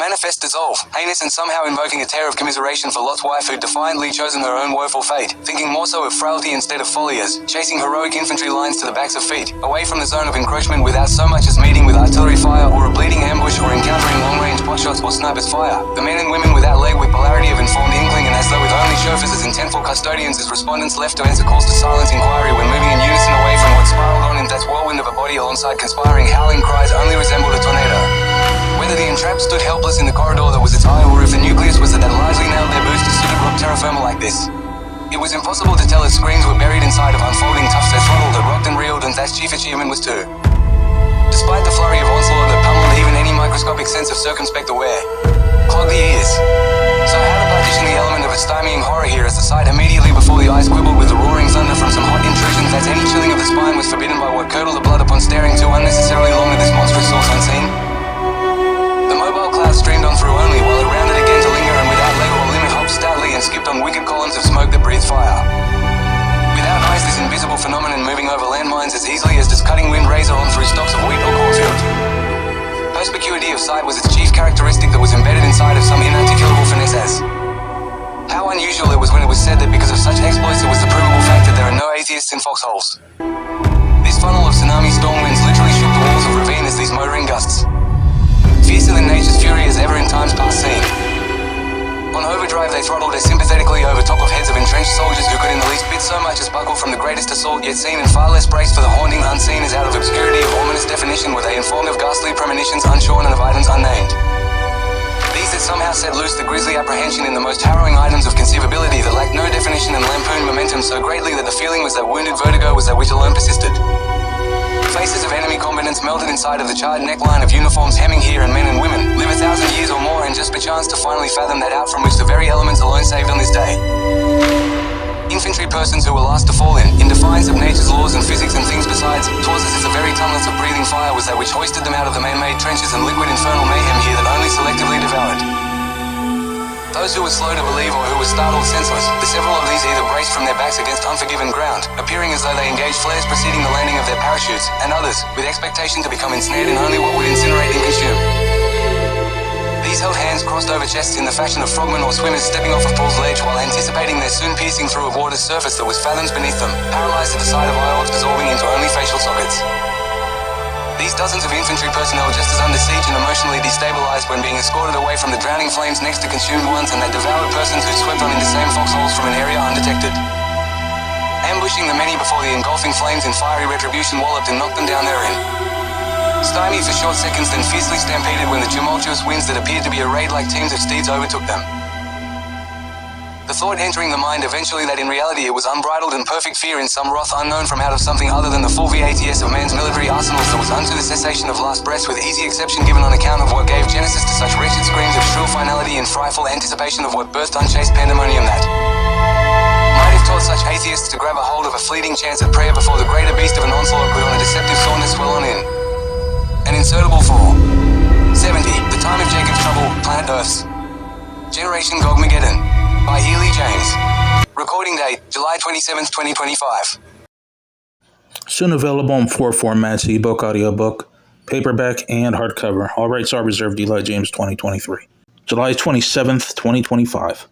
manifest dissolve, heinous and somehow invoking a tear of commiseration for Lot's wife who'd defiantly chosen her own woeful fate, thinking more so of frailty instead of folly as, chasing heroic infantry lines to the backs of feet, away from the zone of encroachment without so much as meeting with artillery fire or a bleeding ambush or encountering long-range potshots or snipers' fire. The men and women without leg with polarity of informed inkling and as though with only chauffeurs as intentful custodians as respondents left to answer calls to silence inquiry when moving in unison away from what spiraled on in that whirlwind of a body alongside conspiring howling cries only resembled a tornado. Whether the entrapped stood helpless in the corridor that was its eye or if the nucleus was that largely nailed their boosters to the rock terra firma like this. It was impossible to tell as screens were buried inside of unfolding tufts that throttled that rocked and reeled and that's chief achievement was too. Despite the flurry of onslaught that pummeled even any microscopic sense of circumspect aware, clogged the ears. So how to partition the element of a stymieing horror here as the sight immediately before the eyes quibbled with the roaring thunder from some hot intrusions that any chilling of the spine was forbidden by what curdled the blood upon staring too unnecessarily long at this monstrous source unseen? The mobile cloud streamed on through only while it rounded again to linger and without leg or limit hopped stoutly and skipped on wicked columns of smoke that breathed fire. Without eyes this invisible phenomenon moving over landmines as easily as does cutting wind razor on through stalks of wheat or cornfield. Perspicuity of sight was its chief characteristic that was embedded inside of some inarticulable finesse as. How unusual it was when it was said that because of such exploits it was the provable fact that there are no atheists in foxholes. This funnel of tsunami storm winds literally shook the walls of ravine as these motoring gusts. Fiercer than nature's fury as ever in times past seen. On overdrive they throttled as sympathetically over top of heads of entrenched soldiers who could in the least bit so much as buckle from the greatest assault yet seen and far less braced for the haunting unseen as out of obscurity of ominous definition were they informed of ghastly premonitions unshorn and of items unnamed. These that somehow set loose the grisly apprehension in the most harrowing items of conceivability that lacked no definition and lampooned momentum so greatly that the feeling was that wounded vertigo was that which alone persisted. Faces of enemy combatants melted inside of the charred neckline of uniforms hemming here and men and women live 1,000 years or more and just perchance to finally fathom that out from which the very elements alone saved on this day. Infantry persons who were last to fall in defiance of nature's laws and physics and things besides, 'twas as if the very tonguelets of breathing fire was that which hoisted them out of the man-made trenches and liquid infernal mayhem here that only selectively devoured. Those who were slow to believe or who were startled senseless, the several of these either braced from their backs against unforgiven ground, appearing as though they engaged flares preceding the landing of their parachutes, and others, with expectation to become ensnared in only what would incinerate and consume. These held hands crossed over chests in the fashion of frogmen or swimmers stepping off a pool's ledge while anticipating their soon piercing through of water's surface that was fathoms beneath them, paralyzed at the sight of eye orts dissolving into only facial sockets. These dozens of infantry personnel just as under siege and emotionally destabilized when being escorted away from the drowning flames next to consumed ones and that devoured persons who swept on into same foxholes from an area undetected. Ambushing the many before the engulfing flames in fiery retribution walloped and knocked them down therein. Stymied for short seconds then fiercely stampeded when the tumultuous winds that appeared to be arrayed like teams of steeds overtook them. The thought entering the mind eventually that in reality it was unbridled and perfect fear in some wrath unknown from out of something other than the full VATS of man's military arsenals that was unto the cessation of last breaths with easy exception given on account of what gave genesis to such wretched screams of shrill finality and frightful anticipation of what birthed unchaste pandemonium that might have taught such atheists to grab a hold of a fleeting chance at prayer before the greater beast of an onslaught could on a deceptive soreness swell on in. An insertable 470, the time of Jacob's trouble, planet Earth's Generation Gogmageddon by Ely James. Recording date, July 27th, 2025. Soon available in 4 formats: ebook, audiobook, paperback, and hardcover. All rights are reserved. Ely James 2023. July 27th, 2025.